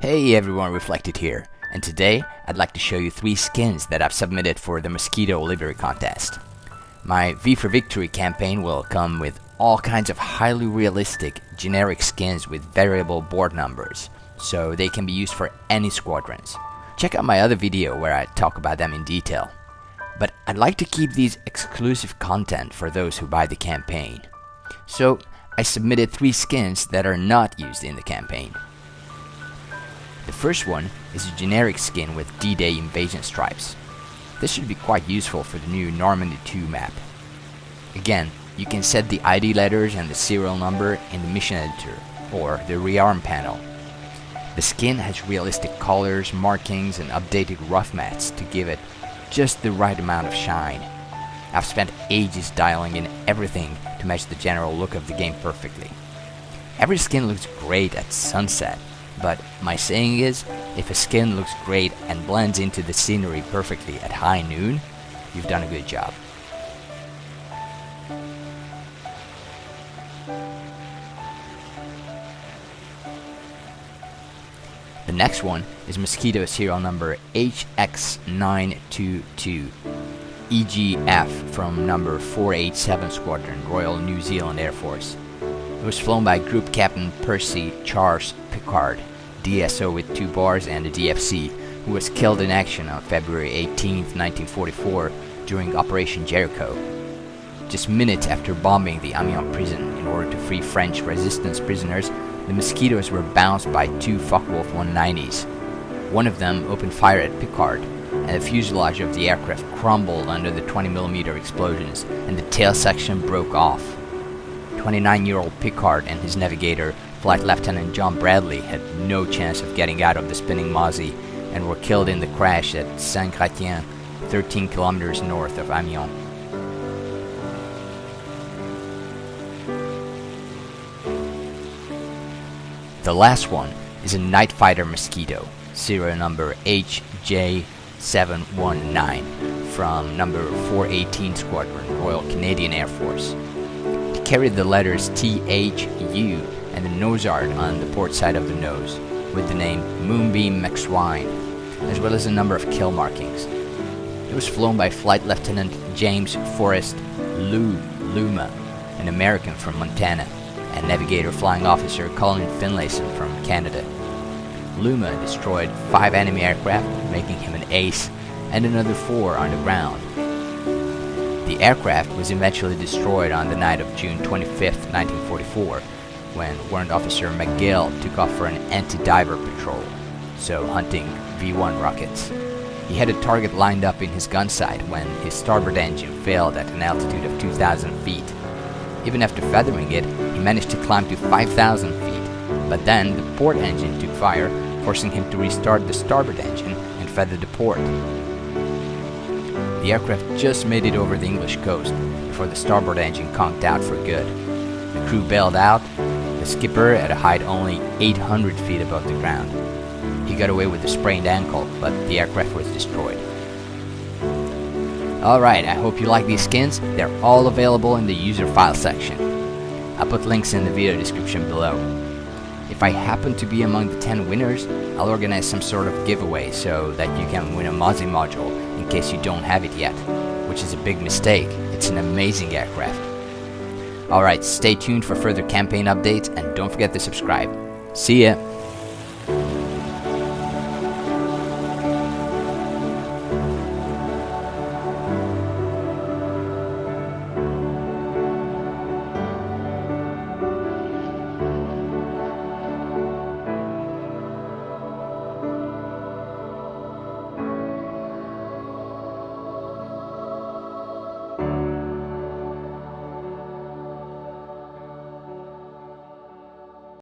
Hey everyone, Reflected here, and today I'd like to show you 3 skins that I've submitted for the Mosquito Livery contest. My V for Victory campaign will come with all kinds of highly realistic generic skins with variable board numbers, so they can be used for any squadrons. Check out my other video where I talk about them in detail. But I'd like to keep these exclusive content for those who buy the campaign. So I submitted 3 skins that are not used in the campaign. The first one is a generic skin with D-Day invasion stripes. This should be quite useful for the new Normandy 2 map. Again, you can set the ID letters and the serial number in the mission editor or the rearm panel. The skin has realistic colors, markings and updated rough mats to give it just the right amount of shine. I've spent ages dialing in everything to match the general look of the game perfectly. Every skin looks great at sunset, but my saying is, if a skin looks great and blends into the scenery perfectly at high noon, you've done a good job. The next one is Mosquito serial number HX922 EGF from number 487 Squadron, Royal New Zealand Air Force. It was flown by Group Captain Percy Charles Pickard, DSO with 2 bars and a DFC, who was killed in action on February 18, 1944 during Operation Jericho. Just minutes after bombing the Amiens prison in order to free French resistance prisoners, the Mosquitoes were bounced by 2 Focke-Wulf 190s. One of them opened fire at Pickard, and the fuselage of the aircraft crumbled under the 20mm explosions, and the tail section broke off. 29-year-old Pickard and his navigator, Flight Lieutenant John Bradley, had no chance of getting out of the spinning Mozzie and were killed in the crash at Saint-Chrétien, 13 kilometers north of Amiens. The last one is a night fighter Mosquito, serial number HJ719 from number 418 Squadron, Royal Canadian Air Force. It carried the letters THU and the nose art on the port side of the nose, with the name Moonbeam McSwine, as well as a number of kill markings. It was flown by Flight Lieutenant James Forrest Luma, an American from Montana, and Navigator Flying Officer Colin Finlayson from Canada. Luma destroyed 5 enemy aircraft, making him an ace, and another 4 on the ground. The aircraft was eventually destroyed on the night of June 25, 1944, when Warrant Officer McGill took off for an anti-diver patrol, so hunting V-1 rockets. He had a target lined up in his gun sight when his starboard engine failed at an altitude of 2,000 feet. Even after feathering it, he managed to climb to 5,000 feet, but then the port engine took fire, forcing him to restart the starboard engine and feather the port. The aircraft just made it over the English coast before the starboard engine conked out for good. The crew bailed out, the skipper at a height only 800 feet above the ground. He got away with a sprained ankle, but the aircraft was destroyed. Alright, I hope you like these skins. They're all available in the user file section. I'll put links in the video description below. If I happen to be among the 10 winners, I'll organize some sort of giveaway so that you can win a Mozzie module in case you don't have it yet, which is a big mistake. It's an amazing aircraft. Alright, stay tuned for further campaign updates and don't forget to subscribe. See ya!